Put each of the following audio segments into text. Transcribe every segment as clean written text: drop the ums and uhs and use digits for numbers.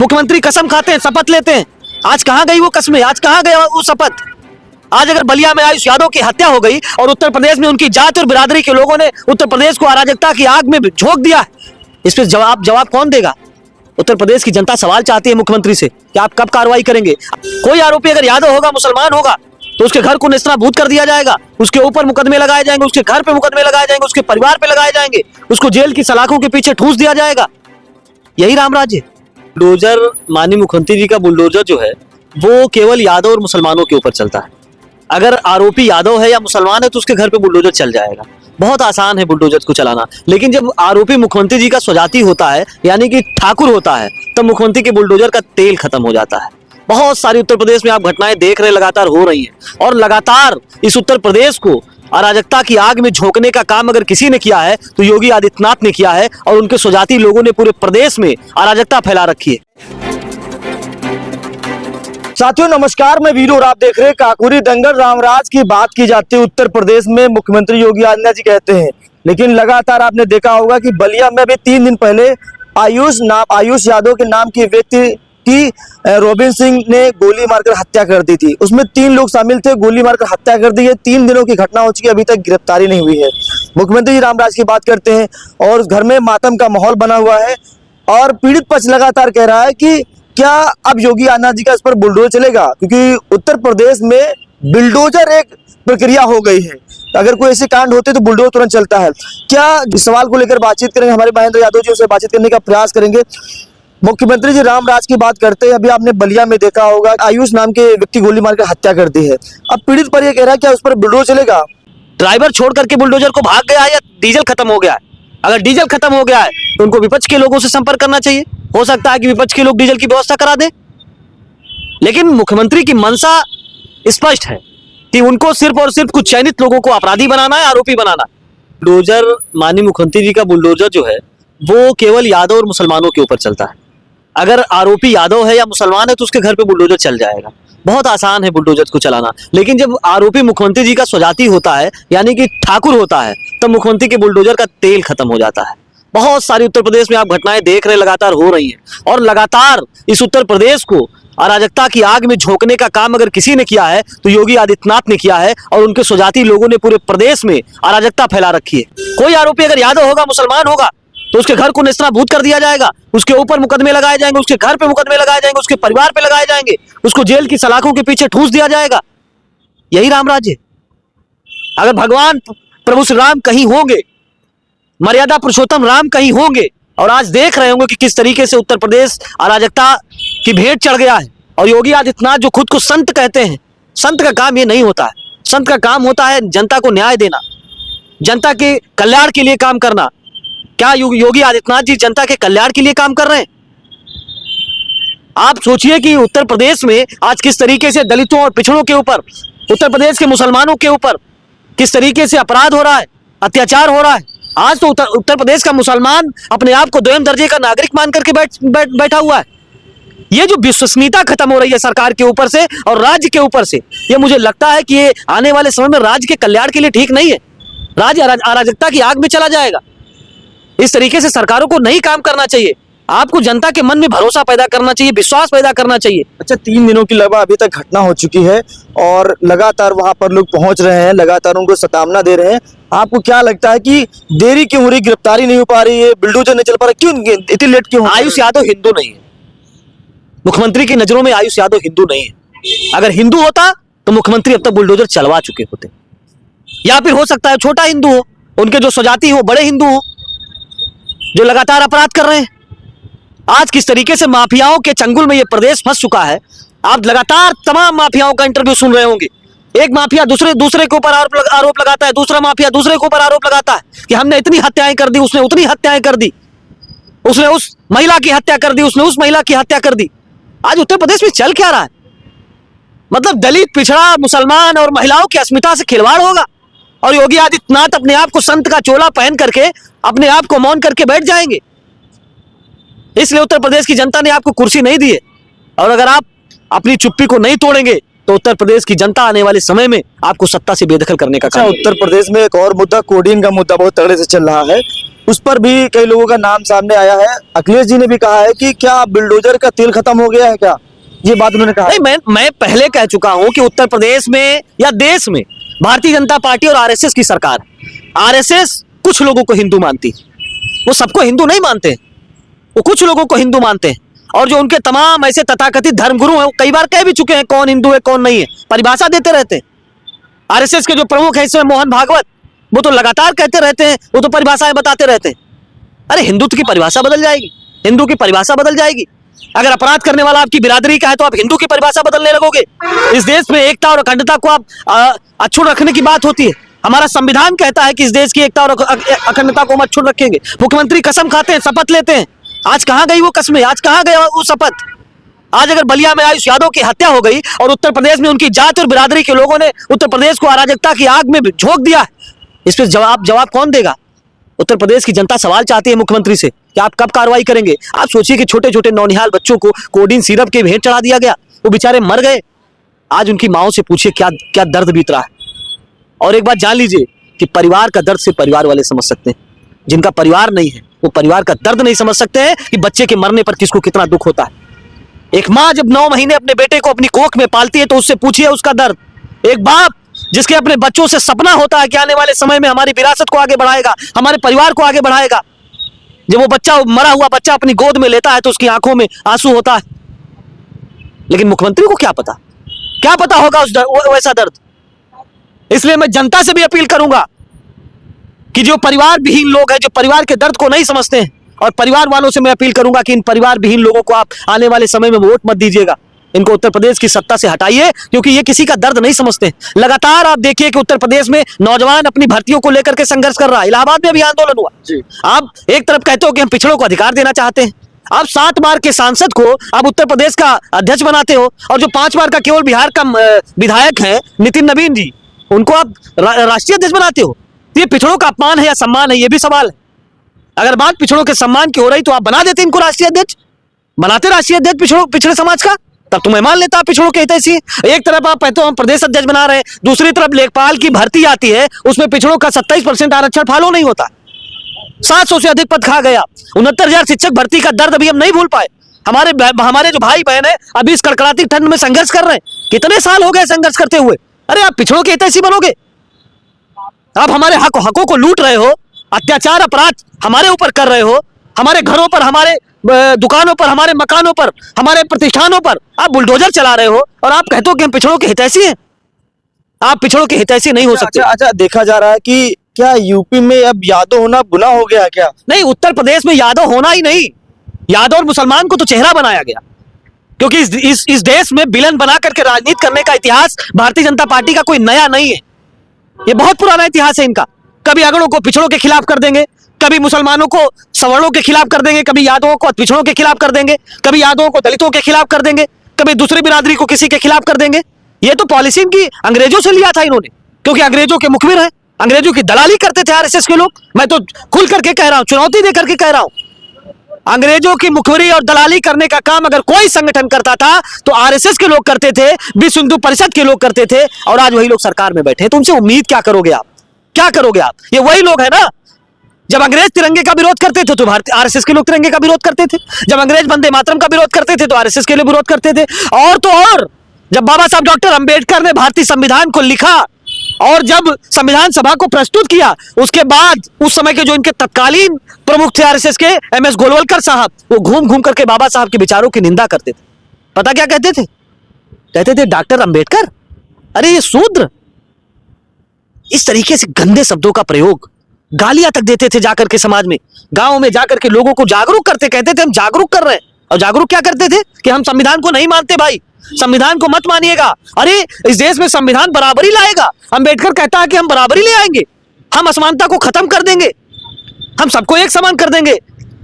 मुख्यमंत्री कसम खाते हैं, शपथ लेते हैं। आज कहां गई वो कस्में, आज कहां गया वो शपथ। आज अगर बलिया में आयुष यादव की हत्या हो गई और उत्तर प्रदेश में उनकी जात और बिरादरी के लोगों ने उत्तर प्रदेश को अराजकता की आग में झोंक दिया, इस पर जवाब कौन देगा? उत्तर प्रदेश की जनता सवाल चाहती है मुख्यमंत्री से कि आप कब कार्रवाई करेंगे। कोई आरोपी अगर यादव होगा, मुसलमान होगा, तो उसके घर को नेस्तनाबूद कर दिया जाएगा, उसके ऊपर मुकदमे लगाए जाएंगे, उसके घर पे मुकदमे लगाए जाएंगे, उसके परिवार पे लगाए जाएंगे, उसको जेल की सलाखों के पीछे ठूस दिया जाएगा। यही राम राज्य। बुलडोजर, माननीय मुख्यमंत्री जी का बुलडोजर जो है वो केवल यादव और मुसलमानों के ऊपर चलता है। अगर आरोपी यादव है या मुसलमान है तो उसके घर पे बुलडोजर चल जाएगा। बहुत आसान है बुलडोजर को चलाना। लेकिन जब आरोपी मुख्यमंत्री जी का स्वजाती होता है, यानी कि ठाकुर होता है, तब मुख्यमंत्री के बुलडोजर का तेल खत्म हो जाता है। बहुत सारी उत्तर प्रदेश में आप घटनाएं देख रहे, लगातार हो रही हैं, और लगातार इस उत्तर प्रदेश को अराजकता की आग में झोंकने का काम अगर किसी ने किया है तो योगी आदित्यनाथ ने किया है, और उनके स्वजाती लोगों ने पूरे प्रदेश में अराजकता फैला रखी है। साथियों नमस्कार, मैं वीरू और आप देख रहे हैं काकोरी दंगल। रामराज की बात की जाती है उत्तर प्रदेश में, मुख्यमंत्री योगी आदित्यनाथ जी कहते हैं, लेकिन लगातार आपने देखा होगा कि बलिया में भी 3 दिन पहले आयुष यादव के नाम की व्यक्ति की रोबिन सिंह ने गोली मारकर हत्या कर दी थी। उसमें 3 लोग शामिल थे, गोली मारकर हत्या कर दी है। 3 दिनों की घटना हो चुकी है, अभी तक गिरफ्तारी नहीं हुई है। मुख्यमंत्री जी रामराज की बात करते हैं और घर में मातम का माहौल बना हुआ है, और पीड़ित पक्ष लगातार कह रहा है कि क्या अब योगी आदित्यनाथ जी का इस पर बुलडोजर चलेगा, क्योंकि उत्तर प्रदेश में बुलडोजर एक प्रक्रिया हो गई है। अगर कोई ऐसे कांड होते तो बुलडोजर तुरंत चलता है। क्या इस सवाल को लेकर बातचीत करेंगे, हमारे महेंद्र यादव जी, उससे बातचीत करने का प्रयास करेंगे। मुख्यमंत्री जी रामराज की बात करते हैं, अभी आपने बलिया में देखा होगा आयुष नाम के व्यक्ति गोली मारकर हत्या कर दी है। अब पीड़ित पर यह कह रहा है क्या उस पर बुलडोजर चलेगा? ड्राइवर छोड़ करके बुलडोजर को भाग गया है या डीजल खत्म हो गया है? अगर डीजल खत्म हो गया है तो उनको विपक्ष के लोगों से संपर्क करना चाहिए। हो सकता है कि विपक्ष के लोग डीजल की व्यवस्था करा दें। लेकिन मुख्यमंत्री की मंशा स्पष्ट है कि उनको सिर्फ और सिर्फ कुछ चयनित लोगों को अपराधी बनाना है, आरोपी बनाना। बुलडोजर, माननीय मुख्यमंत्री जी का बुलडोजर जो है वो केवल यादव और मुसलमानों के ऊपर चलता है। अगर आरोपी यादव है या मुसलमान है तो उसके घर पे बुलडोजर चल जाएगा। बहुत आसान है बुलडोजर को चलाना। लेकिन जब आरोपी मुख्यमंत्री जी का स्वजाती होता है, यानी कि ठाकुर होता है, तब मुख्यमंत्री के बुलडोजर का तेल खत्म हो जाता है। बहुत सारी उत्तर प्रदेश में आप घटनाएं देख रहे, लगातार हो रही हैं, और लगातार इस उत्तर प्रदेश को अराजकता की आग में झोंकने का काम अगर किसी ने किया है तो योगी आदित्यनाथ ने किया है, और उनके स्वजाती लोगों ने पूरे प्रदेश में अराजकता फैला रखी है। कोई आरोपी अगर यादव होगा, मुसलमान होगा, तो उसके घर को नेस्तनाबूद कर दिया जाएगा, उसके ऊपर मुकदमे लगाए जाएंगे, उसके घर पे मुकदमे लगाए जाएंगे, उसके परिवार पे लगाए जाएंगे, उसको जेल की सलाखों के पीछे ठूस दिया जाएगा। यही राम राज्य। अगर भगवान प्रभु श्री राम कहीं होंगे, मर्यादा पुरुषोत्तम राम कहीं होंगे, और आज देख रहे होंगे कि किस तरीके से उत्तर प्रदेश अराजकता की भेंट चढ़ गया है, और योगी आदित्यनाथ जो खुद को संत कहते हैं, संत का काम ये नहीं होता है। संत का काम होता है जनता को न्याय देना, जनता के कल्याण के लिए काम करना। क्या योगी आदित्यनाथ जी जनता के कल्याण के लिए काम कर रहे हैं? आप सोचिए कि उत्तर प्रदेश में आज किस तरीके से दलितों और पिछड़ों के ऊपर, उत्तर प्रदेश के मुसलमानों के ऊपर किस तरीके से अपराध हो रहा है, अत्याचार हो रहा है। आज तो उत्तर प्रदेश का मुसलमान अपने आप को 2म दर्जे का नागरिक मान करके बैठा हुआ है। ये जो विश्वसनीयता खत्म हो रही है सरकार के ऊपर से और राज्य के ऊपर से, ये मुझे लगता है कि ये आने वाले समय में राज्य के कल्याण के लिए ठीक नहीं है। राज्य अराजकता की आग में चला जाएगा। इस तरीके से सरकारों को नहीं काम करना चाहिए। आपको जनता के मन में भरोसा पैदा करना चाहिए, विश्वास पैदा करना चाहिए। अच्छा, 3 दिनों की लगभग अभी तक घटना हो चुकी है और लगातार वहां पर लोग पहुंच रहे हैं, लगातार उनको सतावना दे रहे हैं। आपको क्या लगता है कि देरी क्यों हो रही, गिरफ्तारी नहीं हो पा रही है, बुलडोजर नहीं चल पा रहा, क्यों इतनी लेट क्यों? आयुष यादव हिंदू नहीं है। मुख्यमंत्री की नजरों में आयुष यादव हिंदू नहीं है। अगर हिंदू होता तो मुख्यमंत्री अब तक बुलडोजर चलवा चुके होते, या फिर हो सकता है छोटा हिंदू हो, उनके जो स्वजाती हो, बड़े हिंदू हो, जो लगातार अपराध कर रहे हैं। आज किस तरीके से माफियाओं के चंगुल में ये प्रदेश फंस चुका है। आप लगातार तमाम माफियाओं का इंटरव्यू सुन रहे होंगे। एक माफिया दूसरे के ऊपर आरोप लगाता है, दूसरा माफिया दूसरे के ऊपर आरोप लगाता है कि हमने इतनी हत्याएं कर दी, उसने उतनी हत्याएं कर दी, उसने उस महिला की हत्या कर दी, उसने उस महिला की हत्या कर दी। आज उत्तर प्रदेश में चल क्या रहा है? मतलब दलित, पिछड़ा, मुसलमान और महिलाओं की अस्मिता से खिलवाड़ होगा, और योगी आदित्यनाथ अपने आप को संत का चोला पहन करके अपने आप को मौन करके बैठ जाएंगे। इसलिए उत्तर प्रदेश की जनता ने आपको कुर्सी नहीं दी है, और अगर आप अपनी चुप्पी को नहीं तोड़ेंगे तो उत्तर प्रदेश की जनता आने वाले समय में आपको सत्ता से बेदखल करने का अच्छा, काम उत्तर प्रदेश में एक और मुद्दा, कोडिंग का मुद्दा बहुत तगड़े से चल रहा है, उस पर भी कई लोगों का नाम सामने आया है। अखिलेश जी ने भी कहा है कि क्या बुलडोजर का तेल खत्म हो गया है क्या, ये बात उन्होंने कहा। नहीं, मैं पहले कह चुका हूं कि उत्तर प्रदेश में या देश में भारतीय जनता पार्टी और आरएसएस की सरकार। आरएसएस कुछ लोगों को हिंदू मानती, वो सबको हिंदू नहीं मानते, वो कुछ लोगों को हिंदू मानते हैं। और जो उनके तमाम ऐसे तथाकथित धर्मगुरु हैं, वो कई बार कह भी चुके हैं कौन हिंदू है कौन नहीं है, परिभाषा देते रहते हैं। आरएसएस के जो प्रमुख है इसमें मोहन भागवत, वो तो लगातार कहते रहते हैं, वो तो परिभाषाएं बताते रहते हैं। अरे हिंदुत्व की परिभाषा बदल जाएगी, हिंदू की परिभाषा बदल जाएगी। अगर अपराध करने वाला आपकी बिरादरी का है तो आप हिंदू की परिभाषा बदलने लगोगे। इस देश में एकता और अखंडता को आप अक्षुण्ण रखने की बात होती है। हमारा संविधान कहता है कि इस देश की एकता और अखंडता को हम अक्षुण्ण रखेंगे। मुख्यमंत्री कसम खाते हैं, शपथ लेते हैं। आज कहां गई वो कसमें, आज कहां गया वो शपथ। आज अगर बलिया में आयुष यादव की हत्या हो गई और उत्तर प्रदेश में उनकी जात और बिरादरी के लोगों ने उत्तर प्रदेश को अराजकता की आग में झोंक दिया, इस पर जवाब कौन देगा? उत्तर प्रदेश की जनता सवाल चाहती है मुख्यमंत्री से कि आप कब कार्रवाई करेंगे। आप सोचिए कि छोटे छोटे नौनिहाल बच्चों को कोडिन सिरप के भेंट चढ़ा दिया गया, वो बेचारे मर गए। आज उनकी माओ से पूछिए क्या क्या दर्द बीत रहा है। और एक बात जान लीजिए कि परिवार का दर्द से परिवार वाले समझ सकते हैं, जिनका परिवार नहीं है वो परिवार का दर्द नहीं समझ सकते हैं कि बच्चे के मरने पर किसको कितना दुख होता है। एक माँ जब 9 महीने अपने बेटे को अपनी कोख में पालती है तो उससे पूछिए उसका दर्द। एक बाप जिसके अपने बच्चों से सपना होता है कि आने वाले समय में हमारी विरासत को आगे बढ़ाएगा, हमारे परिवार को आगे बढ़ाएगा, जब वो बच्चा, मरा हुआ बच्चा अपनी गोद में लेता है तो उसकी आंखों में आंसू होता है। लेकिन मुख्यमंत्री को क्या पता होगा वैसा दर्द। इसलिए मैं जनता से भी अपील करूंगा कि जो परिवार विहीन लोग हैं, जो परिवार के दर्द को नहीं समझते हैं, और परिवार वालों से मैं अपील करूंगा कि इन परिवार विहीन लोगों को आप आने वाले समय में वोट मत दीजिएगा। इनको उत्तर प्रदेश की सत्ता से हटाइए, क्योंकि ये किसी का दर्द नहीं समझते। लगातार आप देखिए कि उत्तर प्रदेश में नौजवान अपनी भर्तियों को लेकर के संघर्ष कर रहा है। इलाहाबाद में भी आंदोलन हुआ जी। आप एक तरफ कहते हो कि हम पिछड़ों को अधिकार देना चाहते हैं, आप 7 बार के सांसद को आप उत्तर प्रदेश का अध्यक्ष बनाते हो, और जो 5 बार का केवल बिहार का विधायक है नितिन नवीन जी, उनको आप राष्ट्रीय अध्यक्ष बनाते हो। ये पिछड़ों का अपमान है या सम्मान है, ये भी सवाल है। अगर बात पिछड़ों के सम्मान की हो रही तो आप बना देते इनको राष्ट्रीय अध्यक्ष, बनाते राष्ट्रीय अध्यक्ष पिछड़े समाज का, तब तो मैं मान लेता पिछड़ों के हितैषी। एक तरफ आप कहते हो हम प्रदेश अध्यक्ष बना रहे हैं, दूसरी तरफ लेखपाल की भर्ती आती है, उसमें पिछड़ों का 27% आरक्षण फॉलो नहीं होता। 700 से अधिक पद खा गया। 69,000 शिक्षक भर्ती का दर्द अभी हम नहीं भूल पाए। हमारे जो भाई बहन है अभी इस कड़कड़ाती ठंड में संघर्ष कर रहे हैं। कितने साल हो गए संघर्ष करते हुए। अरे आप पिछड़ों के हितैषी बनोगे, आप हमारे हकों को लूट रहे हो, अत्याचार अपराध हमारे ऊपर कर रहे हो, हमारे घरों पर, हमारे दुकानों पर, हमारे मकानों पर, हमारे प्रतिष्ठानों पर आप बुलडोजर चला रहे हो, और आप कहते हो कि हम पिछड़ों के हितैषी हैं। आप पिछड़ों के हितैषी नहीं हो सकते। अच्छा, देखा जा रहा है कि क्या यूपी में अब यादव होना गुनाह हो गया क्या? नहीं, उत्तर प्रदेश में यादव होना ही नहीं, यादव और मुसलमान को तो चेहरा बनाया गया, क्योंकि इस देश में विलन बना करके राजनीति करने का इतिहास भारतीय जनता पार्टी का कोई नया नहीं है। ये बहुत पुराना इतिहास है इनका। कभी अगड़ों को पिछड़ों के खिलाफ कर देंगे, कभी मुसलमानों को सवर्णों के खिलाफ कर देंगे, कभी यादवों को पिछड़ों के खिलाफ कर देंगे, कभी यादवों को दलितों के खिलाफ कर देंगे, कभी दूसरी बिरादरी को किसी के खिलाफ कर देंगे। ये तो पॉलिसी इनकी अंग्रेजों से लिया था इन्होंने, क्योंकि अंग्रेजों के मुखबिर है, अंग्रेजों की दलाली करते थे आरएसएस के लोग। मैं तो खुल करके कह रहा हूं, चुनौती दे करके कह रहा हूं, अंग्रेजों की मुखबिरी और दलाली करने का काम अगर कोई संगठन करता था तो आरएसएस के लोग करते थे, विश्व हिंदू परिषद के लोग करते थे, और आज वही लोग सरकार में बैठे हैं। तो उनसे उम्मीद क्या करोगे आप? क्या करोगे आप? ये वही लोग है ना, जब अंग्रेज तिरंगे का विरोध करते थे तो आरएसएस के लोग तिरंगे का विरोध करते थे, जब अंग्रेज वंदे मातरम का विरोध करते थे तो आरएसएस के लिए विरोध करते थे। और तो और जब बाबा साहब डॉक्टर अंबेडकर ने भारतीय संविधान को लिखा और जब संविधान सभा को प्रस्तुत किया, उसके बाद उस समय के जो इनके तत्कालीन प्रमुख थे आरएसएस के, एमएस गोलवलकर साहब, वो घूम घूम करके बाबा साहब के विचारों की निंदा करते थे। पता क्या कहते थे? कहते थे डॉक्टर अंबेडकर, अरे ये शूद्र। इस तरीके से गंदे शब्दों का प्रयोग, गालियां तक देते थे जाकर के समाज में, गांव में जाकर के लोगों को जागरूक करते, कहते थे हम जागरूक कर रहे हैं। और जागरूक क्या करते थे कि हम संविधान को नहीं मानते भाई, संविधान को मत मानिएगा। अरे इस देश में संविधान बराबरी लाएगा। अंबेडकर कहता है कि हम बराबरी ले आएंगे, हम असमानता को खत्म कर देंगे, हम सबको एक समान कर देंगे।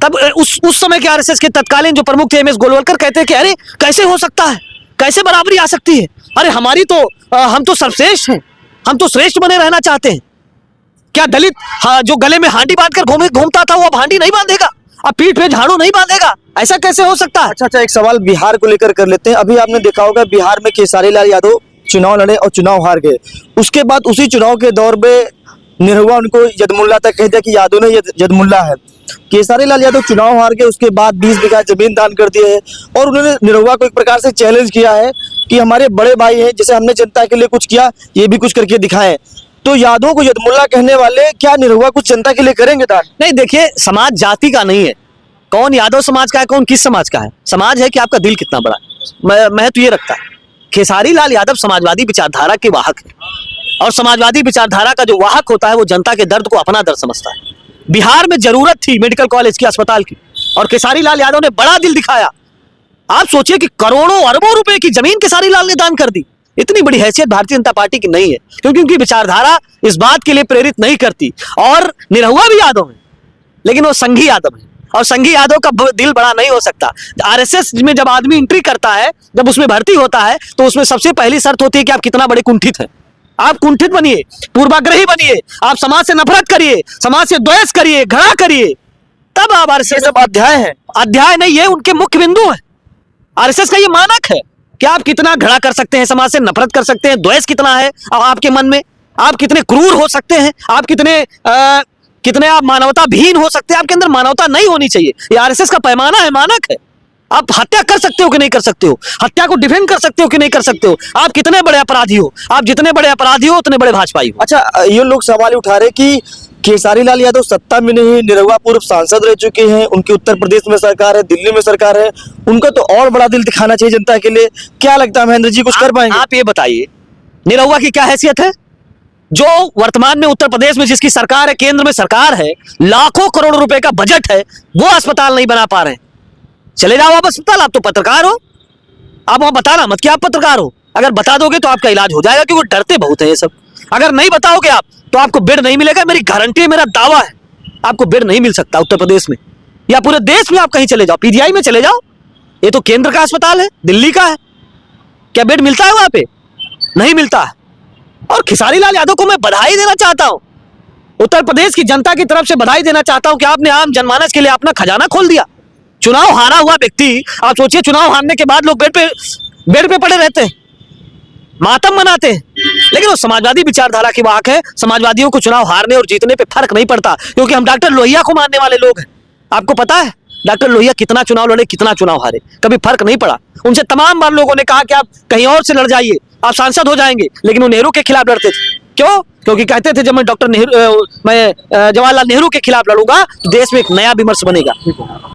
तब उस समय के आरएसएस के तत्कालीन जो प्रमुख थे एमएस गोलवलकर कहते हैं कि अरे कैसे हो सकता है, कैसे बराबरी आ सकती है? अरे हमारी तो हम तो सर्वश्रेष्ठ हैं, हम तो श्रेष्ठ बने रहना चाहते हैं। क्या दलित जो गले में हांडी बांधकर घूमता था वो अब हांडी नहीं बांधेगा, अब पीठ पे झाड़ू नहीं बांधेगा? ऐसा कैसे हो सकता है? अच्छा, एक सवाल बिहार को लेकर कर लेते हैं। अभी आपने देखा होगा बिहार में केसारी लाल यादव चुनाव लड़े और चुनाव हार गए। उसके बाद उसी चुनाव के दौर में निरहुआ उनको यदमुल्ला तक कह दिया कि यादव ने यदमुल्ला है। केसारी लाल यादव चुनाव हार गए, उसके बाद 20 बीघा जमीन दान कर दिए है और उन्होंने निरहुआ को एक प्रकार से चैलेंज किया है कि हमारे बड़े भाई हैं, जैसे हमने जनता के लिए कुछ किया, ये भी कुछ करके दिखाएं। तो यादव को यदमुल्ला कहने वाले क्या निरहुआ कुछ जनता के लिए करेंगे दान? नहीं, देखिए, समाज जाति का नहीं है। कौन यादव समाज का है, कौन किस समाज का है। समाज है कि आपका दिल कितना बड़ा है। मैं तो ये रखता है। खेसारी लाल यादव समाजवादी विचारधारा के वाहक है और समाजवादी विचारधारा का जो वाहक होता है वो जनता के दर्द को अपना दर्द समझता है। बिहार में जरूरत थी मेडिकल कॉलेज की, अस्पताल की, और खेसारी लाल यादव ने बड़ा दिल दिखाया। आप सोचिए कि करोड़ों अरबों रुपए की जमीन खेसारी लाल ने दान कर दी। इतनी बड़ी हैसियत भारतीय जनता पार्टी की नहीं है, क्योंकि उनकी विचारधारा इस बात के लिए प्रेरित नहीं करती। और निरहुआ भी यादव है, लेकिन वो संघी यादव है, और संघी यादव का दिल बड़ा नहीं हो सकता। आरएसएस में जब आदमी एंट्री करता है, जब उसमें भर्ती होता है, तो उसमें सबसे पहली शर्त होती है कि आप कितना बड़े कुंठित हैं। आप कुंठित बनिए, पूर्वाग्रही बनिए, आप समाज से नफरत करिए, समाज से द्वेष करिए, घृणा करिए, तब आप आरएसएस। सब अध्याय है, अध्याय नहीं, ये उनके मुख्य बिंदु है। आरएसएस का ये मानक है कि आप कितना घृणा कर सकते हैं, समाज से नफरत कर सकते हैं, द्वेष कितना है आपके मन में, आप कितने क्रूर हो सकते हैं, आप कितने आप मानवताहीन हो सकते हैं। आपके अंदर मानवता नहीं होनी चाहिए। ये आरएसएस का पैमाना है, मानक है। आप हत्या कर सकते हो कि नहीं कर सकते हो, हत्या को डिफेंड कर सकते हो कि नहीं कर सकते हो, आप कितने बड़े अपराधी हो, आप जितने बड़े अपराधी हो उतने बड़े भाजपाई हो। अच्छा, ये लोग सवाल उठा रहे कि केसारी लाल यादव सत्ता में नहीं, निरहुआ पूर्व सांसद रह चुके हैं, उनकी उत्तर प्रदेश में सरकार है, दिल्ली में सरकार है, उनका तो और बड़ा दिल दिखाना चाहिए जनता के लिए। क्या लगता है महेंद्र जी, कुछ कर पाएंगे? आप ये बताइए, निरहुआ की क्या हैसियत है? जो वर्तमान में उत्तर प्रदेश में जिसकी सरकार है, केंद्र में सरकार है, लाखों करोड़ रुपए का बजट है, वो अस्पताल नहीं बना पा रहे हैं। चले जाओ आप अस्पताल, आप तो पत्रकार हो, आप वहां बताना मत कि आप पत्रकार हो। अगर बता दोगे तो आपका इलाज हो जाएगा, क्योंकि डरते बहुत है ये सब। अगर नहीं बताओगे आप तो आपको बेड नहीं मिलेगा। मेरी गारंटी है, मेरा दावा है, आपको बेड नहीं मिल सकता उत्तर प्रदेश में या पूरे देश में। आप कहीं चले जाओ, पीजीआई में चले जाओ, ये तो केंद्र का अस्पताल है, दिल्ली का है, क्या बेड मिलता है वहां पे? नहीं मिलता है। और खेसारी लाल यादव को मैं बधाई देना चाहता हूं, उत्तर प्रदेश की जनता की तरफ से बधाई देना चाहता हूं कि आपने आम जनमानस के लिए अपना खजाना खोल दिया। चुनाव हारा हुआ व्यक्ति, आप सोचिए, चुनाव हारने के बाद लोग बेड पे पड़े रहते हैं, मातम मनाते हैं, लेकिन वो समाजवादी विचारधारा की वाहक है। समाजवादियों को चुनाव हारने और जीतने पे फर्क नहीं पड़ता, क्योंकि हम डॉक्टर लोहिया को मानने वाले लोग हैं। आपको पता है डॉक्टर लोहिया कितना चुनाव लड़े, कितना चुनाव हारे, कभी फर्क नहीं पड़ा। उनसे तमाम बार लोगों ने कहा कि आप कहीं और से लड़ जाइए, आप सांसद हो जाएंगे, लेकिन वो नेहरू के खिलाफ लड़ते थे। क्यों? क्योंकि कहते थे जब मैं जवाहरलाल नेहरू के खिलाफ लड़ूंगा तो देश में एक नया विमर्श बनेगा।